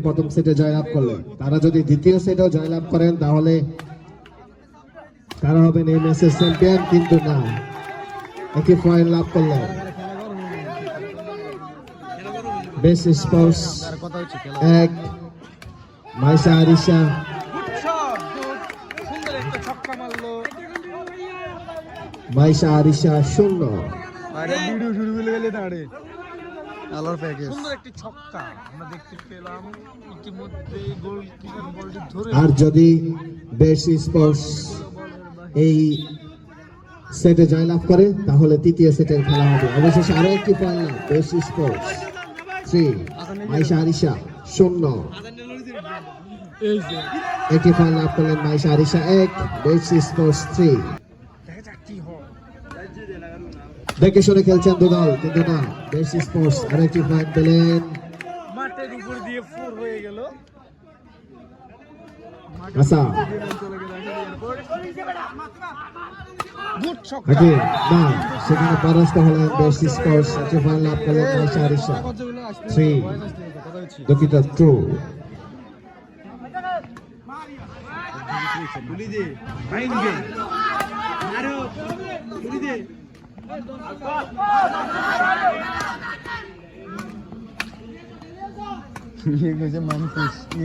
প্রথম সেটে জয়লাভ করলেন, তারা যদি দ্বিতীয় সেটেও জয়লাভ করেন তাহলে তারা হবেন এই ম্যাচের চ্যাম্পিয়ন, কিন্তু না, একটি পয়েন্ট লাভ করলেন। Best sports 1, Maisha Arisha. মাইশা আরিশা 0। আর যদি বেস্ট স্পোর্টস এই সেটে জয়লাভ করে তাহলে তৃতীয় সেটের খেলা হবে। অবশেষে আরো একটি পয়েন্ট লাভ। Best sports 3, Maisha Arisha 0। একটি পয়েন্ট লাভ করলেন মাইশা আরিশা 1, বেস্ট স্পোর্টস 3। দেখে শুনে খেলছেন দুদল, কিন্তু না, বেস্ট স্পোর্টস আরেকটি পয়েন্ট পেলেন। মাঠের উপর দিয়ে 4 হয়ে গেল। আচ্ছা, না, সেখানে পরাস্ত হলেন বেস্ট স্পোর্টস। একটি পয়েন্ট লাভ করলেন মাইশা আরিশা 3, দুঃখিত 2।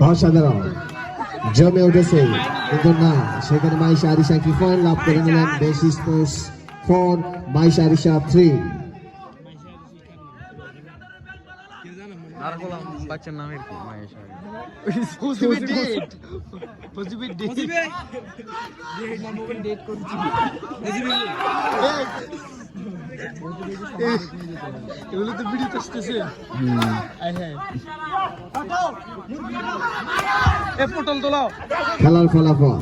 অসাধারণ জমে উঠেছে, কিন্তু না, সেখানে মাইশা আরিশা কি পয়েন্ট লাভ করে নিলেন। Best sports 4, Maisha Arisha 3। বাচ্চার নাম কি? মাইশা এগুলো তো ভিডিও আসতেছে। পটল তোলাও। খেলার ফলাফল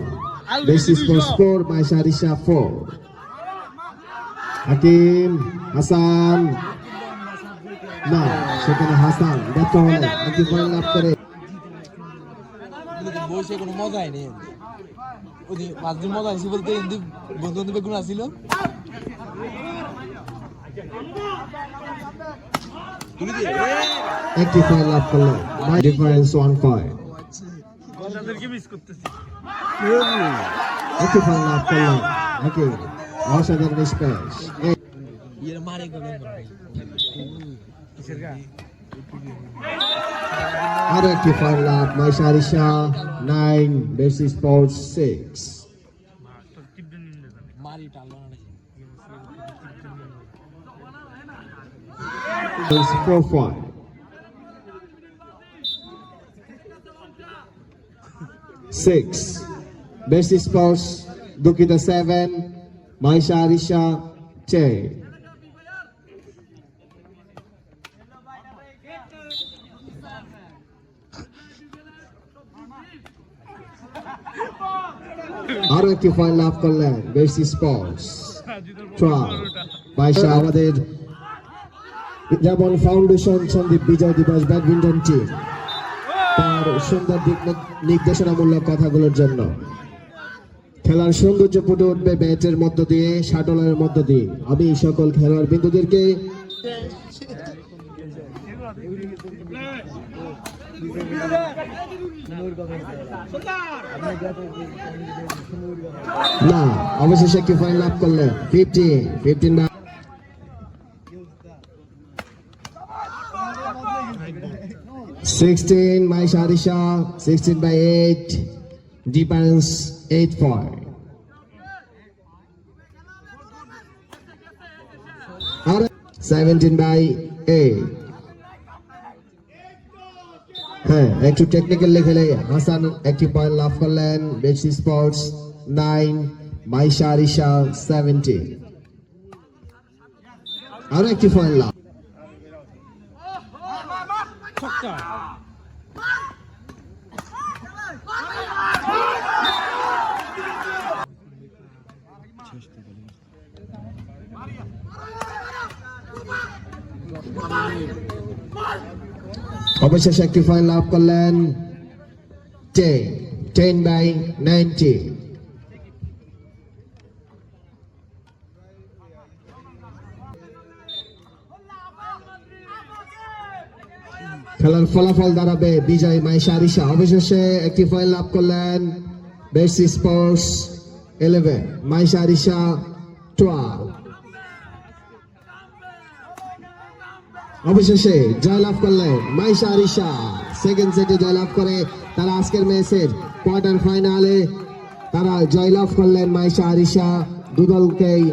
বেস্ট স্পোর্টস 4, মাইশা আরিশা 4। হাকিম হাসান, না, সেখানে হাসান ব্যর্থ হলেন। একটি পয়েন্ট লাভ করে বসে কোনো মজাই নেই। ওই পাঁচ দিন মজা আছে বলতে বন্ধু বান্ধব গুলো আসছিল। একটি পয়েন্ট লাভ করলেন। My difference 1 point. একটি পয়েন্ট লাভ করলেন। হাকিম অসাধারণ স্পেস। আরো একটি পয়েন্ট লাভ Maisha Arisha 9, best sports 6। 4 point. 6, best sports দুঃখিত 7, মাইশা আরিশা 10। আরো একটি পয়েন্ট লাভ করলেন বেস্ট স্পোর্টস 12, মাইশা। আমাদের যেমন ফাউন্ডেশন সন্দীপ বিজয় দিবস ব্যাডমিন্টন টিম তার সুন্দর দিক নির্দেশনামূলক কথাগুলোর জন্য। খেলার সৌন্দর্য ফুটে উঠবে ব্যাটের মধ্য দিয়ে, শাটলের মধ্য দিয়ে। আমি সকল খেলোয়াড় বিন্দুদেরকে না, অবশেষে একটি পয়েন্ট লাভ করলেন 15 16, মাইশা আরিশা 16/8, ডিফেন্স 8 point. আর 17/8। হ্যাঁ, একটু টেকনিক্যাল খেলে হাসান একটি পয়েন্ট লাভ করলেন। Best sports 9, Maisha Arisha 17। আরো একটি পয়েন্ট লাভ। অবশেষে একটি পয়েন্ট লাভ করলেন 10/90। 10 খেলার ফলাফল দাঁড়াবে বিজয় মাইশা আরিশা। অবশেষে একটি পয়েন্ট লাভ করলেন বেসি স্পোর্টস 11, মাইশা আরিশা 12। অবশেষে জয়লাভ করলেন মাইশা আরিশা, সেকেন্ড সেটে জয়লাভ করে তারা আজকের ম্যাচের কোয়ার্টার ফাইনালে তারা জয়লাভ করলেন মাইশা আরিশা। দুদলকেই